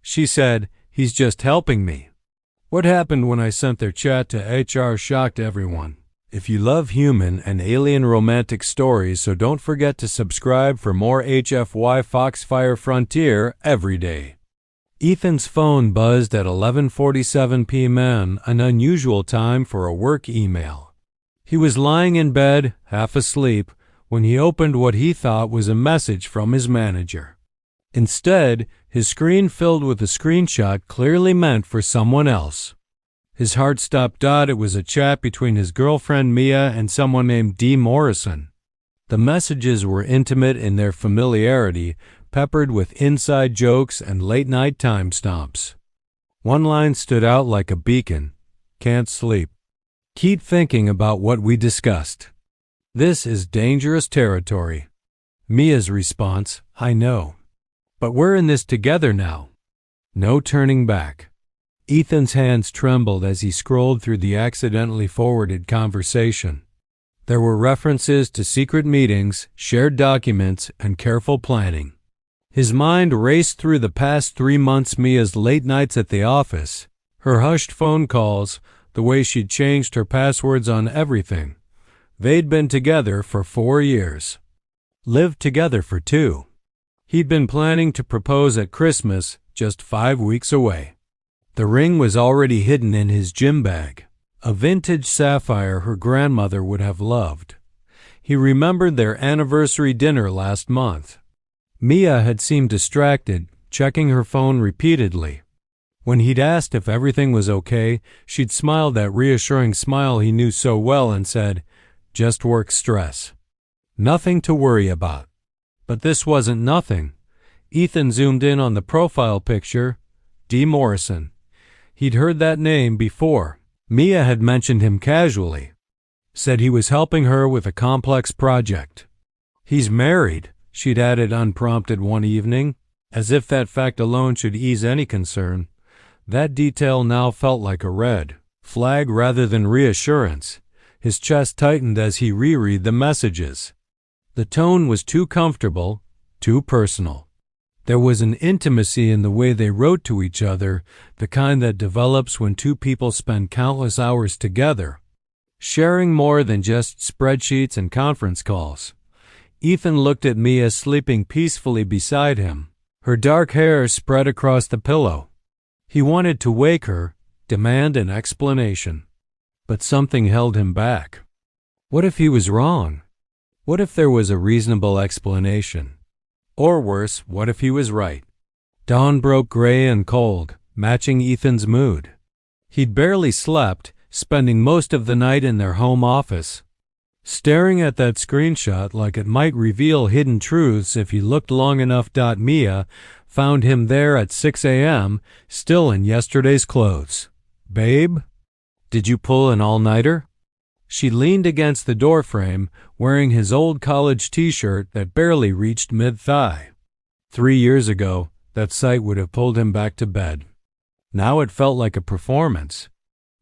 She said, "He's just helping me." What happened when I sent their chat to HR shocked everyone. If you love human and alien romantic stories, so don't forget to subscribe for more HFY Foxfire Frontier every day. Ethan's phone buzzed at 11:47 p.m., an unusual time for a work email. He was lying in bed, half asleep, when he opened what he thought was a message from his manager. Instead, his screen filled with a screenshot clearly meant for someone else. His heart stopped. It was a chat between his girlfriend Mia and someone named Dee Morrison. The messages were intimate in their familiarity, peppered with inside jokes and late-night timestamps. One line stood out like a beacon. "Can't sleep. Keep thinking about what we discussed. This is dangerous territory." Mia's response, "I know. But we're in this together now." No turning back. Ethan's hands trembled as he scrolled through the accidentally forwarded conversation. There were references to secret meetings, shared documents, and careful planning. His mind raced through the past 3 months, Mia's late nights at the office, her hushed phone calls, the way she'd changed her passwords on everything. They'd been together for 4 years. Lived together for 2. He'd been planning to propose at Christmas, just 5 weeks away. The ring was already hidden in his gym bag, a vintage sapphire her grandmother would have loved. He remembered their anniversary dinner last month. Mia had seemed distracted, checking her phone repeatedly. When he'd asked if everything was okay, she'd smiled that reassuring smile he knew so well and said, "Just work stress. Nothing to worry about." But this wasn't nothing. Ethan zoomed in on the profile picture. Dee Morrison. He'd heard that name before. Mia had mentioned him casually. Said he was helping her with a complex project. "He's married," she'd added unprompted one evening, as if that fact alone should ease any concern. That detail now felt like a red flag rather than reassurance. His chest tightened as he reread the messages. The tone was too comfortable, too personal. There was an intimacy in the way they wrote to each other, the kind that develops when two people spend countless hours together, sharing more than just spreadsheets and conference calls. Ethan looked at Mia sleeping peacefully beside him, her dark hair spread across the pillow. He wanted to wake her, demand an explanation. But something held him back. What if he was wrong? What if there was a reasonable explanation? Or worse, what if he was right? Dawn broke gray and cold, matching Ethan's mood. He'd barely slept, spending most of the night in their home office, staring at that screenshot like it might reveal hidden truths if he looked long enough. Mia found him there at 6 a.m., still in yesterday's clothes. "Babe, did you pull an all-nighter?" She leaned against the doorframe, wearing his old college t-shirt that barely reached mid-thigh. 3 years ago, that sight would have pulled him back to bed. Now it felt like a performance.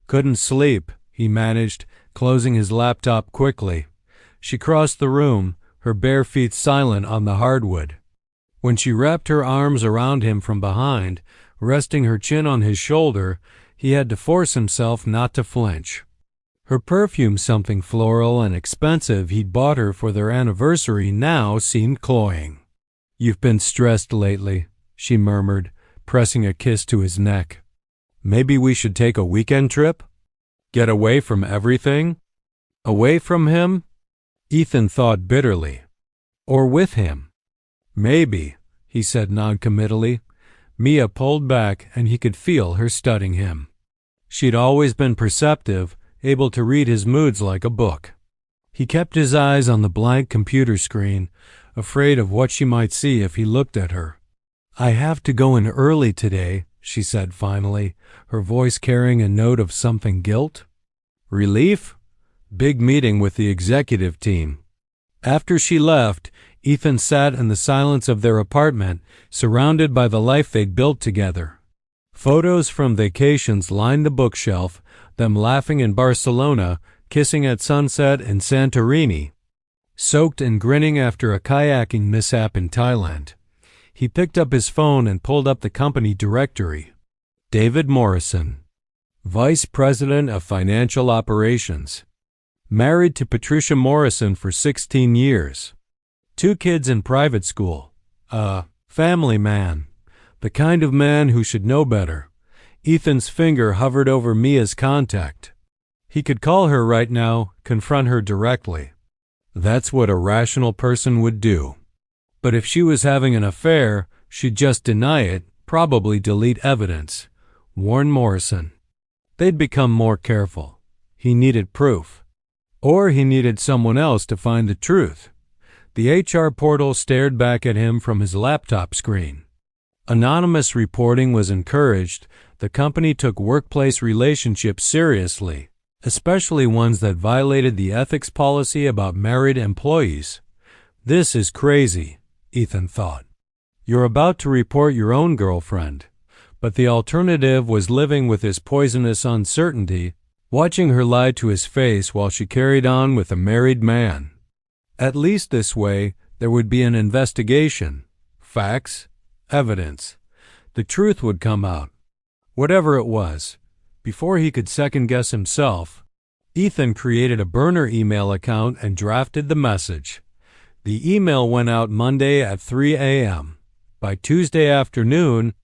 "Couldn't sleep," he managed, closing his laptop quickly. She crossed the room, her bare feet silent on the hardwood. When she wrapped her arms around him from behind, resting her chin on his shoulder, he had to force himself not to flinch. Her perfume, something floral and expensive he'd bought her for their anniversary, now seemed cloying. "You've been stressed lately," she murmured, pressing a kiss to his neck. "Maybe we should take a weekend trip? Get away from everything?" Away from him? Ethan thought bitterly. Or with him? "Maybe," he said noncommittally. Mia pulled back, and he could feel her studying him. She'd always been perceptive, able to read his moods like a book. He kept his eyes on the blank computer screen, afraid of what she might see if he looked at her. "I have to go in early today," she said finally, her voice carrying a note of something guilt. Relief? Big meeting with the executive team. After she left, Ethan sat in the silence of their apartment, surrounded by the life they'd built together. Photos from vacations lined the bookshelf, them laughing in Barcelona, kissing at sunset in Santorini, soaked and grinning after a kayaking mishap in Thailand. He picked up his phone and pulled up the company directory. David Morrison, Vice President of Financial Operations. Married to Patricia Morrison for 16 years. 2 kids in private school. Family man. The kind of man who should know better. Ethan's finger hovered over Mia's contact. He could call her right now, confront her directly. That's what a rational person would do. But if she was having an affair, she'd just deny it, probably delete evidence. Warn Morrison. They'd become more careful. He needed proof. Or he needed someone else to find the truth. The HR portal stared back at him from his laptop screen. Anonymous reporting was encouraged. The company took workplace relationships seriously, especially ones that violated the ethics policy about married employees. This is crazy, Ethan thought. You're about to report your own girlfriend, but the alternative was living with his poisonous uncertainty, watching her lie to his face while she carried on with a married man. At least this way, there would be an investigation, facts, evidence. The truth would come out. Whatever it was, before he could second-guess himself, Ethan created a burner email account and drafted the message. The email went out Monday at 3 a.m. By Tuesday afternoon,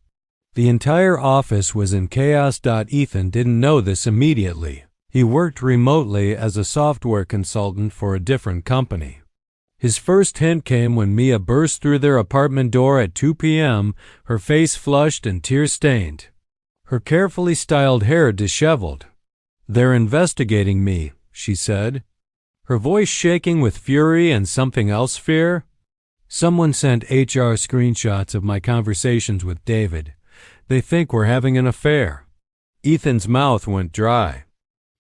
the entire office was in chaos. Ethan didn't know this immediately. He worked remotely as a software consultant for a different company. His first hint came when Mia burst through their apartment door at 2 p.m., her face flushed and tear-stained, her carefully styled hair disheveled. "They're investigating me," she said, her voice shaking with fury and something else fear. "Someone sent HR screenshots of my conversations with David. They think we're having an affair." Ethan's mouth went dry.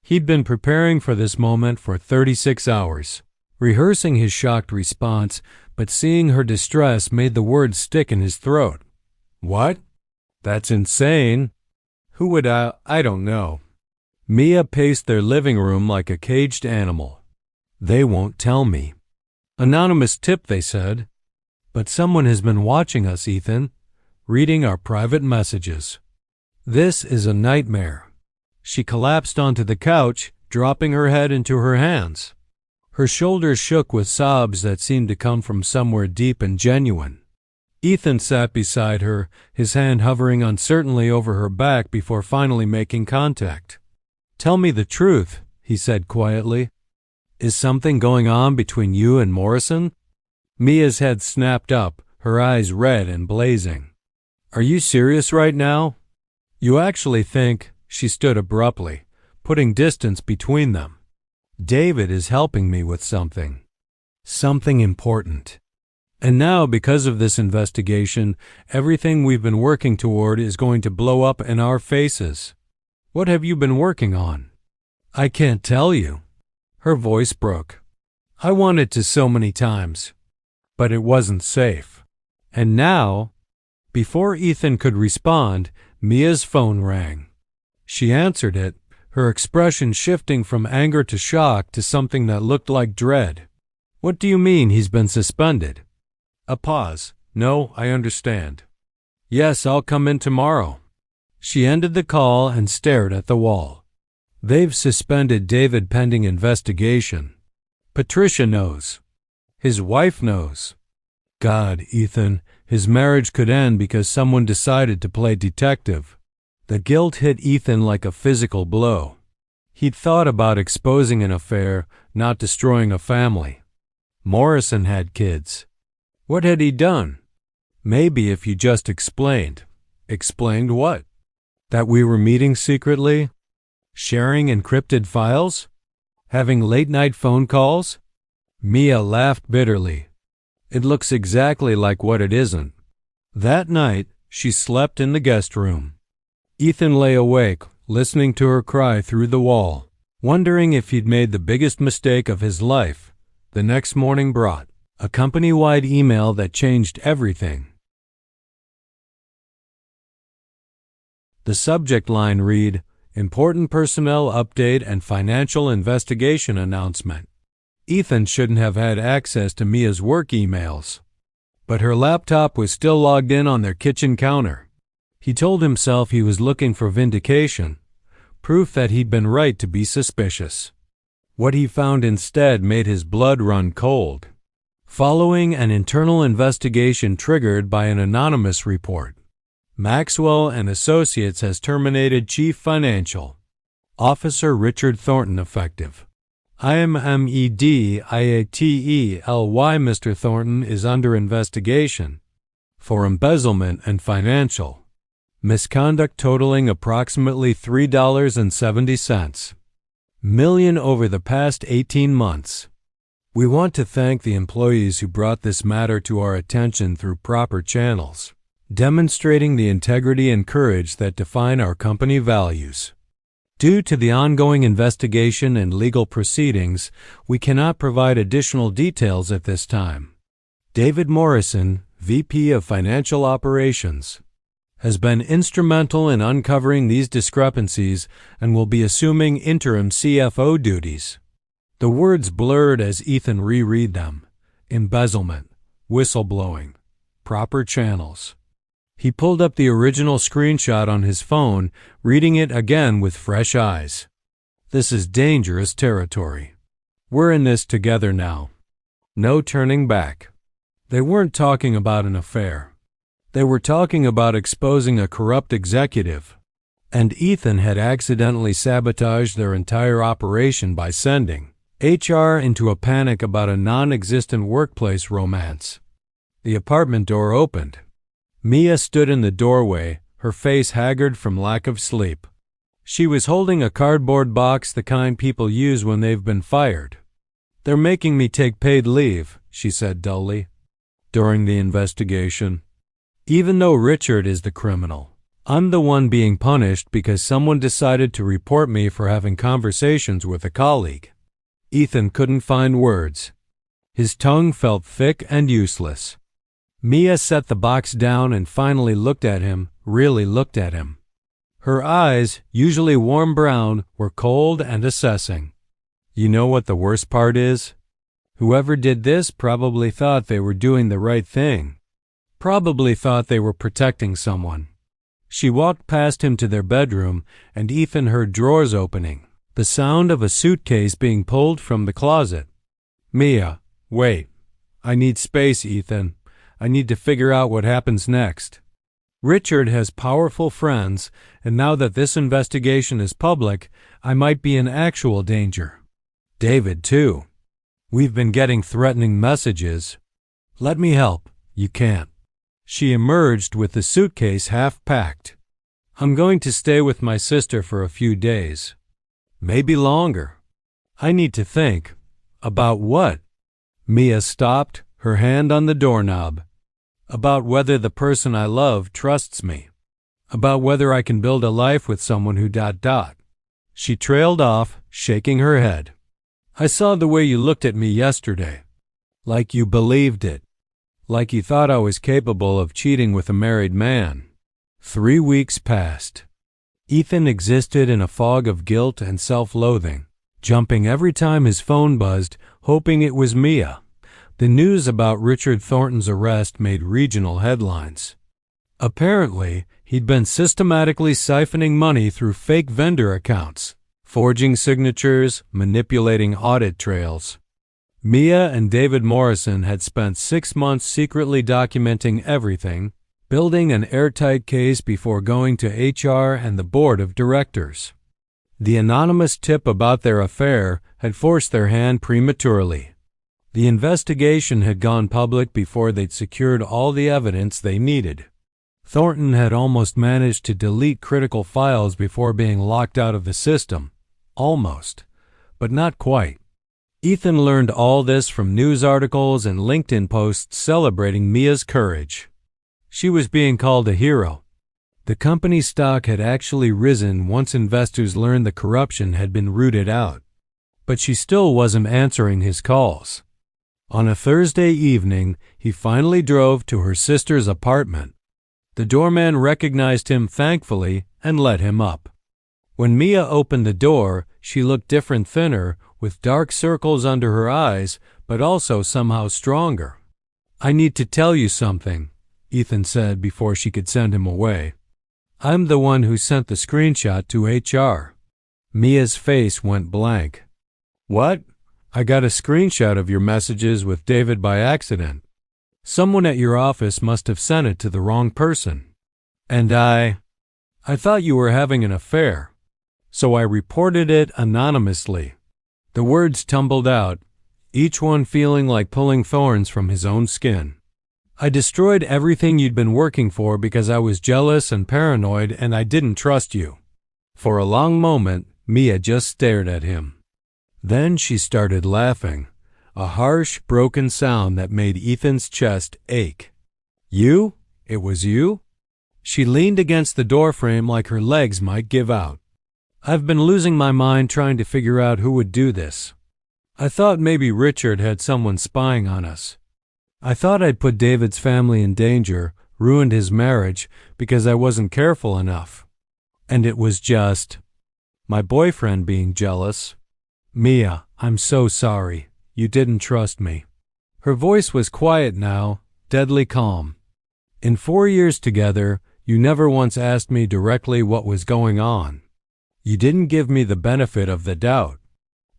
He'd been preparing for this moment for 36 hours, rehearsing his shocked response, but seeing her distress made the words stick in his throat. "What? That's insane. Who would I don't know." Mia paced their living room like a caged animal. "They won't tell me." "Anonymous tip," they said. "But someone has been watching us, Ethan, reading our private messages. This is a nightmare." She collapsed onto the couch, dropping her head into her hands. Her shoulders shook with sobs that seemed to come from somewhere deep and genuine. Ethan sat beside her, his hand hovering uncertainly over her back before finally making contact. "Tell me the truth," he said quietly. "Is something going on between you and Morrison?" Mia's head snapped up, her eyes red and blazing. "Are you serious right now? You actually think—" She stood abruptly, putting distance between them. "David is helping me with something. Something important. And now, because of this investigation, everything we've been working toward is going to blow up in our faces. What have you been working on?" "I can't tell you." Her voice broke. "I wanted to so many times, but it wasn't safe. And now—" Before Ethan could respond, Mia's phone rang. She answered it, her expression shifting from anger to shock to something that looked like dread. "What do you mean he's been suspended?" A pause. "No, I understand. Yes, I'll come in tomorrow." She ended the call and stared at the wall. "They've suspended David pending investigation. Patricia knows. His wife knows. God, Ethan, his marriage could end because someone decided to play detective." The guilt hit Ethan like a physical blow. He'd thought about exposing an affair, not destroying a family. Morrison had kids. What had he done? Maybe if you just explained. Explained what? That we were meeting secretly? Sharing encrypted files? Having late-night phone calls? Mia laughed bitterly. It looks exactly like what it isn't. That night, she slept in the guest room. Ethan lay awake, listening to her cry through the wall, wondering if he'd made the biggest mistake of his life. The next morning brought a company-wide email that changed everything. The subject line read, "Important personnel update and financial investigation announcement." Ethan shouldn't have had access to Mia's work emails. but her laptop was still logged in on their kitchen counter. He told himself he was looking for vindication, proof that he'd been right to be suspicious. What he found instead made his blood run cold. Following an internal investigation triggered by an anonymous report, Maxwell and Associates has terminated Chief Financial Officer Richard Thornton effective. IMEDIATELY. Mr. Thornton is under investigation for embezzlement and financial misconduct totaling approximately $3.70 million over the past 18 months. We want to thank the employees who brought this matter to our attention through proper channels, demonstrating the integrity and courage that define our company values. Due to the ongoing investigation and legal proceedings, we cannot provide additional details at this time. David Morrison, VP of Financial Operations, has been instrumental in uncovering these discrepancies and will be assuming interim CFO duties. The words blurred as Ethan reread them. Embezzlement, whistleblowing, proper channels. He pulled up the original screenshot on his phone, reading it again with fresh eyes. This is dangerous territory. We're in this together now. No turning back. They weren't talking about an affair. They were talking about exposing a corrupt executive, and Ethan had accidentally sabotaged their entire operation by sending HR into a panic about a non-existent workplace romance. The apartment door opened. Mia stood in the doorway, her face haggard from lack of sleep. She was holding a cardboard box, the kind people use when they've been fired. "They're making me take paid leave," she said dully. "During the investigation. Even though Richard is the criminal, I'm the one being punished because someone decided to report me for having conversations with a colleague." Ethan couldn't find words. His tongue felt thick and useless. Mia set the box down and finally looked at him, really looked at him. Her eyes, usually warm brown, were cold and assessing. "You know what the worst part is? Whoever did this probably thought they were doing the right thing. Probably thought they were protecting someone." She walked past him to their bedroom, and Ethan heard drawers opening, the sound of a suitcase being pulled from the closet. "Mia, wait. I need space, Ethan. I need to figure out what happens next. Richard has powerful friends, and now that this investigation is public, I might be in actual danger. David, too. We've been getting threatening messages. Let me help. You can't." She emerged with the suitcase half packed. "I'm going to stay with my sister for a few days. Maybe longer. I need to think." "About what?" Mia stopped, her hand on the doorknob. "About whether the person I love trusts me. About whether I can build a life with someone who ... She trailed off, shaking her head. "I saw the way you looked at me yesterday. Like you believed it. Like you thought I was capable of cheating with a married man." 3 weeks passed. Ethan existed in a fog of guilt and self-loathing, jumping every time his phone buzzed, hoping it was Mia. The news about Richard Thornton's arrest made regional headlines. Apparently, he'd been systematically siphoning money through fake vendor accounts, forging signatures, manipulating audit trails. Mia and David Morrison had spent 6 months secretly documenting everything, building an airtight case before going to HR and the board of directors. The anonymous tip about their affair had forced their hand prematurely. The investigation had gone public before they'd secured all the evidence they needed. Thornton had almost managed to delete critical files before being locked out of the system. Almost, but not quite. Ethan learned all this from news articles and LinkedIn posts celebrating Mia's courage. She was being called a hero. The company's stock had actually risen once investors learned the corruption had been rooted out. But she still wasn't answering his calls. On a Thursday evening, he finally drove to her sister's apartment. The doorman recognized him thankfully and let him up. When Mia opened the door, she looked different, thinner, with dark circles under her eyes, but also somehow stronger. I need to tell you something, Ethan said before she could send him away. I'm the one who sent the screenshot to HR. Mia's face went blank. What? I got a screenshot of your messages with David by accident. Someone at your office must have sent it to the wrong person. And I thought you were having an affair. So I reported it anonymously. The words tumbled out, each one feeling like pulling thorns from his own skin. I destroyed everything you'd been working for because I was jealous and paranoid and I didn't trust you. For a long moment, Mia just stared at him. Then she started laughing, a harsh, broken sound that made Ethan's chest ache. You? It was you? She leaned against the doorframe like her legs might give out. I've been losing my mind trying to figure out who would do this. I thought maybe Richard had someone spying on us. I thought I'd put David's family in danger, ruined his marriage, because I wasn't careful enough. And it was just my boyfriend being jealous. Mia, I'm so sorry. You didn't trust me. Her voice was quiet now, deadly calm. In 4 years together, you never once asked me directly what was going on. You didn't give me the benefit of the doubt.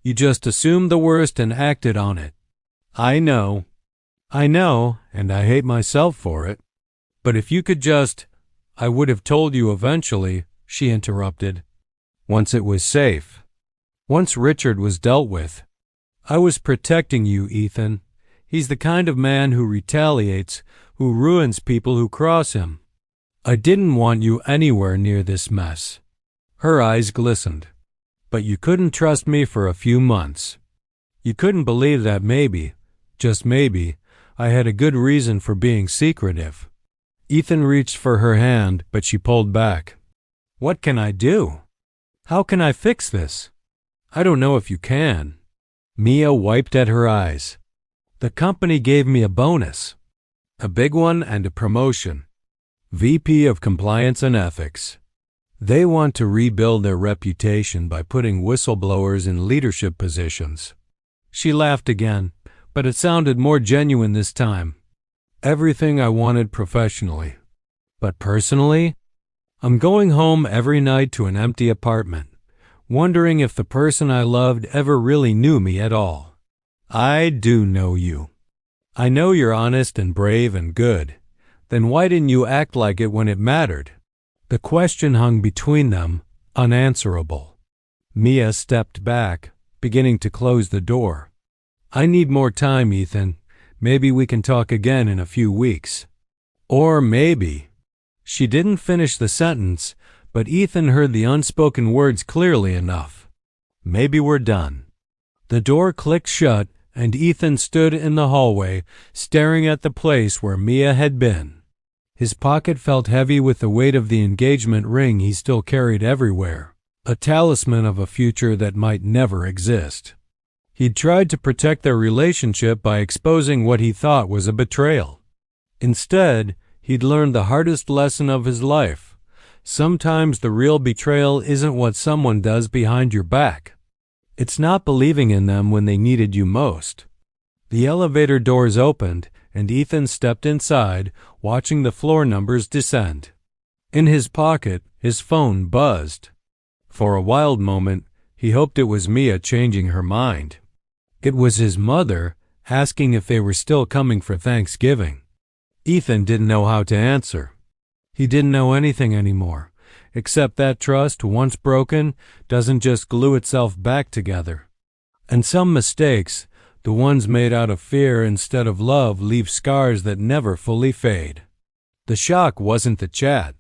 You just assumed the worst and acted on it. I know, and I hate myself for it. But if you could just, I would have told you eventually, she interrupted. Once it was safe. Once Richard was dealt with. I was protecting you, Ethan. He's the kind of man who retaliates, who ruins people who cross him. I didn't want you anywhere near this mess. Her eyes glistened. But you couldn't trust me for a few months. You couldn't believe that maybe, just maybe, I had a good reason for being secretive. Ethan reached for her hand, but she pulled back. What can I do? How can I fix this? I don't know if you can. Mia wiped at her eyes. The company gave me a bonus. A big one and a promotion. VP of Compliance and Ethics. They want to rebuild their reputation by putting whistleblowers in leadership positions. She laughed again, but it sounded more genuine this time. Everything I wanted professionally. But personally, I'm going home every night to an empty apartment, wondering if the person I loved ever really knew me at all. I do know you. I know you're honest and brave and good. Then why didn't you act like it when it mattered? The question hung between them, unanswerable. Mia stepped back, beginning to close the door. I need more time, Ethan. Maybe we can talk again in a few weeks. Or maybe. She didn't finish the sentence, but Ethan heard the unspoken words clearly enough. Maybe we're done. The door clicked shut, and Ethan stood in the hallway, staring at the place where Mia had been. His pocket felt heavy with the weight of the engagement ring he still carried everywhere, a talisman of a future that might never exist. He'd tried to protect their relationship by exposing what he thought was a betrayal. Instead, he'd learned the hardest lesson of his life. Sometimes the real betrayal isn't what someone does behind your back. It's not believing in them when they needed you most. The elevator doors opened, and Ethan stepped inside, watching the floor numbers descend. In his pocket, his phone buzzed. For a wild moment, he hoped it was Mia changing her mind. It was his mother, asking if they were still coming for Thanksgiving. Ethan didn't know how to answer. He didn't know anything anymore, except that trust, once broken, doesn't just glue itself back together. And some mistakes, the ones made out of fear instead of love, leave scars that never fully fade. The shock wasn't the chat.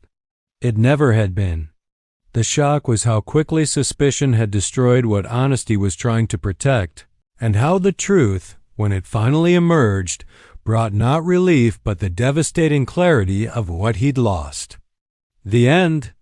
It never had been. The shock was how quickly suspicion had destroyed what honesty was trying to protect, and how the truth, when it finally emerged, brought not relief but the devastating clarity of what he'd lost. The end.